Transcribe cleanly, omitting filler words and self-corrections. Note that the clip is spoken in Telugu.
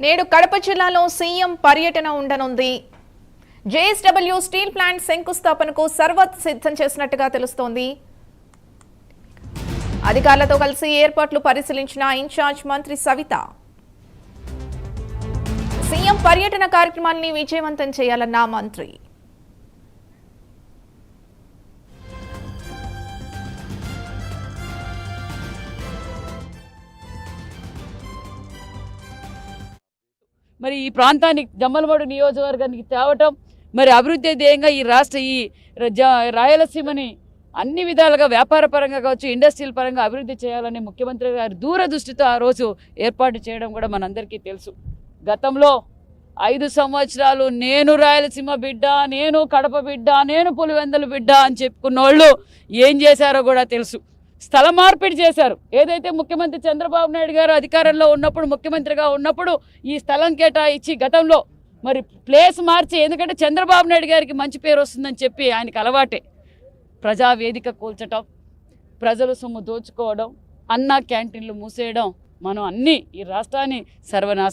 నేడు కడప జిల్లాలో సీఎం పర్యటన ఉండనుంది. జేఎస్డబ్ల్యూ స్టీల్ ప్లాంట్ శంకుస్థాపనకు సర్వత్ సిద్ధం చేసినట్టుగా తెలుస్తోంది. అధికారులతో కలిసి ఏర్పాట్లు పరిశీలించిన ఇన్ఛార్జ్ మంత్రి సవిత సీఎం పర్యటన కార్యక్రమాన్ని విజయవంతం చేయాలన్న మంత్రి. మరి ఈ ప్రాంతానికి జమ్మలమడు నియోజకవర్గానికి తేవటం మరి అభివృద్ధి ధ్యేయంగా ఈ రాయలసీమని అన్ని విధాలుగా వ్యాపార పరంగా కావచ్చు, ఇండస్ట్రియల్ పరంగా అభివృద్ధి చేయాలని ముఖ్యమంత్రి గారు దూరదృష్టితో ఆ రోజు ఏర్పాటు చేయడం కూడా మనందరికీ తెలుసు. గతంలో 5 సంవత్సరాలు నేను రాయలసీమ బిడ్డ, నేను కడప బిడ్డ, నేను పులివెందుల బిడ్డ అని చెప్పుకున్న వాళ్ళు ఏం చేశారో కూడా తెలుసు. స్థల మార్పిడి చేశారు. ఏదైతే ముఖ్యమంత్రి చంద్రబాబు నాయుడు గారు అధికారంలో ఉన్నప్పుడు, ముఖ్యమంత్రిగా ఉన్నప్పుడు ఈ స్థలం కేటాయించి గతంలో మరి ప్లేస్ మార్చి, ఎందుకంటే చంద్రబాబు నాయుడు గారికి మంచి పేరు వస్తుందని చెప్పి ఆయనకి అలవాటే ప్రజావేదిక కూల్చటం, ప్రజల సొమ్ము దోచుకోవడం, అన్నా క్యాంటీన్లు మూసేయడం, మనం అన్నీ ఈ రాష్ట్రాన్ని సర్వనాశనం